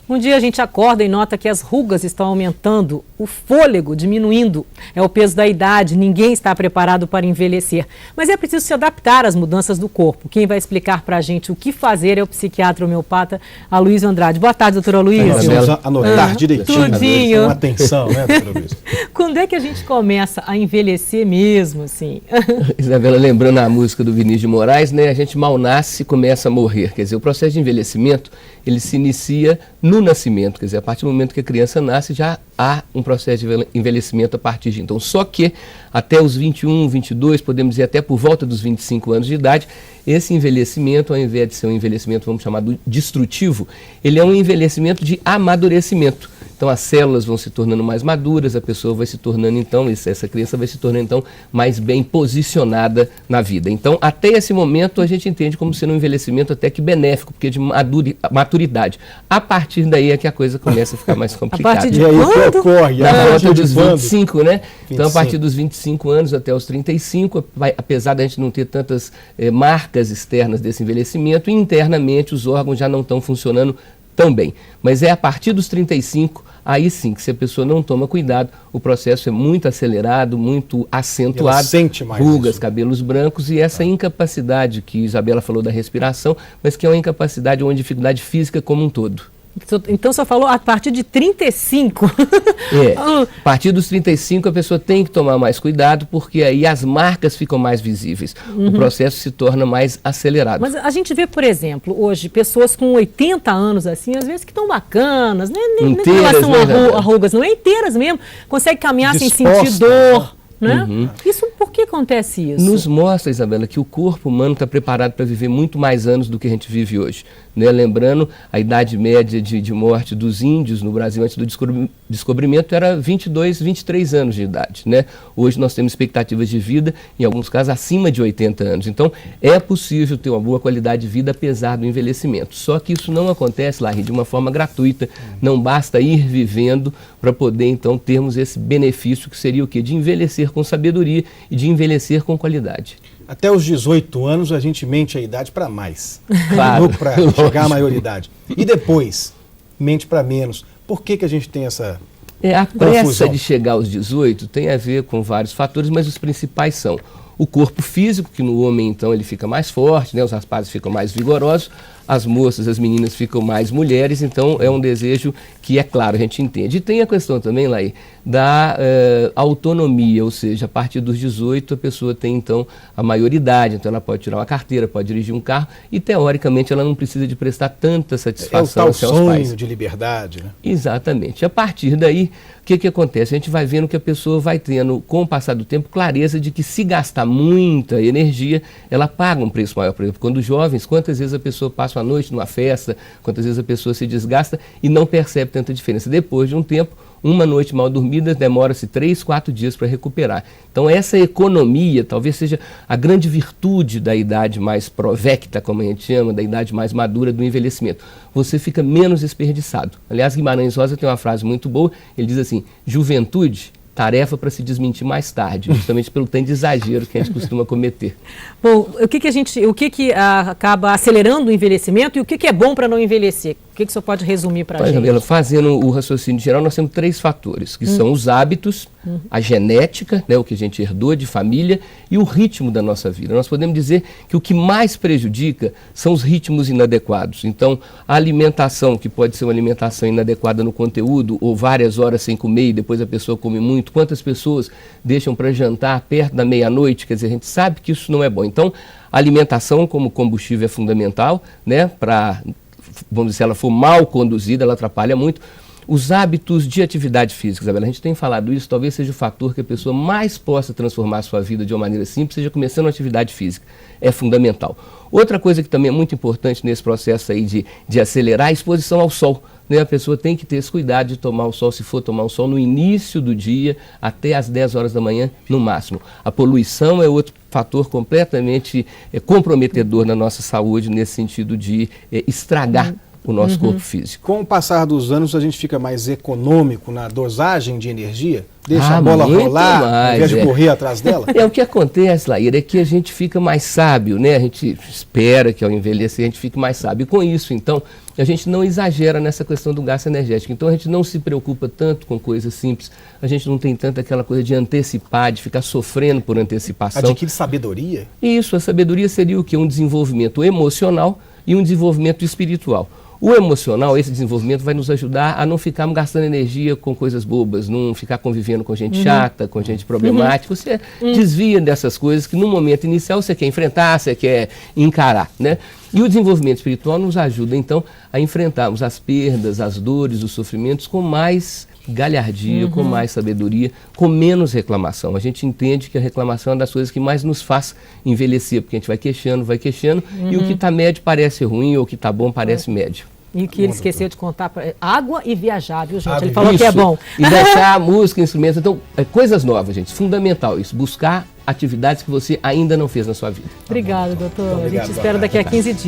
Um dia a gente acorda e nota que as rugas estão aumentando, o fôlego diminuindo. É o peso da idade, ninguém está preparado para envelhecer. Mas é preciso se adaptar às mudanças do corpo. Quem vai explicar para a gente o que fazer é o psiquiatra homeopata Aloysio Andrade. Boa tarde, doutora Aloysio. Vamos anotar direitinho. Tudinho. Com atenção, né, doutora Aloysio? Quando é que a gente começa a envelhecer mesmo, assim? Isabela, lembrando a música do Vinícius de Moraes, né? A gente mal nasce e começa a morrer. Quer dizer, o processo de envelhecimento, ele se inicia no nascimento. Quer dizer, a partir do momento que a criança nasce, já há um processo de envelhecimento a partir de então. Só que até os 21, 22, podemos dizer até por volta dos 25 anos de idade, esse envelhecimento, ao invés de ser um envelhecimento, vamos chamar de destrutivo, ele é um envelhecimento de amadurecimento. Então as células vão se tornando mais maduras, a pessoa vai se tornando então, essa criança vai se tornando então mais bem posicionada na vida. Então até esse momento a gente entende como sendo um envelhecimento até que benéfico, porque de maturidade. A partir daí é que a coisa começa a ficar mais complicada. A partir de E aí o quando? que ocorre? Na volta dos quando? 25, né? 25. Então a partir dos 25 anos até os 35, apesar da gente não ter tantas marcas externas desse envelhecimento, internamente os órgãos já não estão funcionando tão bem. Mas é a partir dos 35, aí sim, que se a pessoa não toma cuidado, o processo é muito acelerado, muito acentuado. Ela sente mais rugas, isso. cabelos brancos e essa incapacidade que Isabela falou da respiração, mas que é uma incapacidade ou uma dificuldade física como um todo. Então, só falou a partir de 35. A partir dos 35 a pessoa tem que tomar mais cuidado, porque aí as marcas ficam mais visíveis. O processo se torna mais acelerado. Mas a gente vê, por exemplo, hoje, pessoas com 80 anos, assim, às vezes que estão bacanas, nem em relação a rugas, não é inteiras mesmo, consegue caminhar sem sentir dor. Né? Isso, por que acontece isso? Nos mostra, Isabela, que o corpo humano está preparado para viver muito mais anos do que a gente vive hoje. Né? Lembrando, a idade média de morte dos índios no Brasil antes do descobrimento era 22, 23 anos de idade. Né? Hoje nós temos expectativas de vida, em alguns casos, acima de 80 anos. Então, é possível ter uma boa qualidade de vida apesar do envelhecimento. Só que isso não acontece, Larry, de uma forma gratuita. Não basta ir vivendo para poder, então, termos esse benefício que seria o quê? De envelhecer com sabedoria e de envelhecer com qualidade. Até os 18 anos a gente mente a idade para mais, Claro, para chegar à maioridade. E depois, mente para menos. Por que a gente tem essa a pressa confusão? de chegar aos 18 tem a ver com vários fatores, mas os principais são o corpo físico, que no homem então ele fica mais forte, né? Os rapazes ficam mais vigorosos, as moças, as meninas ficam mais mulheres, então é um desejo que, é claro, a gente entende. E tem a questão também, Laí, da autonomia, ou seja, a partir dos 18 a pessoa tem então a maioridade, então ela pode tirar uma carteira, pode dirigir um carro e teoricamente ela não precisa de prestar tanta satisfação aos pais. É o tal sonho de liberdade, né? Exatamente. A partir daí, o que acontece? A gente vai vendo que a pessoa vai tendo, com o passar do tempo, clareza de que se gastar muita energia, ela paga um preço maior. Por exemplo, quando jovens, quantas vezes a pessoa passa uma noite numa festa, quantas vezes a pessoa se desgasta e não percebe tanta diferença. Depois de um tempo, uma noite mal dormida demora-se 3, 4 dias para recuperar. Então essa economia talvez seja a grande virtude da idade mais provecta, como a gente chama, da idade mais madura do envelhecimento. Você fica menos desperdiçado. Aliás, Guimarães Rosa tem uma frase muito boa, ele diz assim: juventude, tarefa para se desmentir mais tarde, justamente pelo tanto de exagero que a gente costuma cometer. Bom, o que acaba acelerando o envelhecimento e o que é bom para não envelhecer? O que o senhor pode resumir para a gente? Isabela, fazendo o raciocínio geral, nós temos 3 fatores, que são os hábitos, a genética, né, o que a gente herdou de família, e o ritmo da nossa vida. Nós podemos dizer que o que mais prejudica são os ritmos inadequados. Então, a alimentação, que pode ser uma alimentação inadequada no conteúdo, ou várias horas sem comer e depois a pessoa come muito. Quantas pessoas deixam para jantar perto da meia-noite? Quer dizer, a gente sabe que isso não é bom. Então, a alimentação como combustível é fundamental, né, vamos dizer, se ela for mal conduzida, ela atrapalha muito. Os hábitos de atividade física, Isabela, a gente tem falado isso, talvez seja o fator que a pessoa mais possa transformar a sua vida de uma maneira simples, seja começando uma atividade física. É fundamental. Outra coisa que também é muito importante nesse processo aí de acelerar é a exposição ao sol. Né? A pessoa tem que ter esse cuidado de tomar o sol, se for tomar o sol no início do dia, até às 10 horas da manhã, no máximo. A poluição é outro fator completamente comprometedor na nossa saúde, nesse sentido de estragar o nosso corpo físico. Com o passar dos anos, a gente fica mais econômico na dosagem de energia? Deixa a bola rolar, ao invés de correr atrás dela? O que acontece, Laíra, é que a gente fica mais sábio, né? A gente espera que ao envelhecer a gente fique mais sábio. E com isso, então, a gente não exagera nessa questão do gasto energético. Então a gente não se preocupa tanto com coisas simples, a gente não tem tanto aquela coisa de antecipar, de ficar sofrendo por antecipação. Adquire sabedoria? Isso, a sabedoria seria o quê? Um desenvolvimento emocional e um desenvolvimento espiritual. O emocional, esse desenvolvimento vai nos ajudar a não ficarmos gastando energia com coisas bobas, não ficar convivendo com gente chata, com gente problemática. Você desvia dessas coisas que no momento inicial você quer enfrentar, você quer encarar, né? E o desenvolvimento espiritual nos ajuda, então, a enfrentarmos as perdas, as dores, os sofrimentos com mais galhardia, com mais sabedoria, com menos reclamação. A gente entende que a reclamação é uma das coisas que mais nos faz envelhecer, porque a gente vai queixando, e o que está médio parece ruim, ou o que está bom parece médio. E o que ele esqueceu de contar, água e viajar, viu, gente? Ele falou que é bom. E deixar música, instrumentos, então, coisas novas, gente, fundamental isso, buscar atividades que você ainda não fez na sua vida. Obrigada, doutor. A gente espera daqui a 15 dias.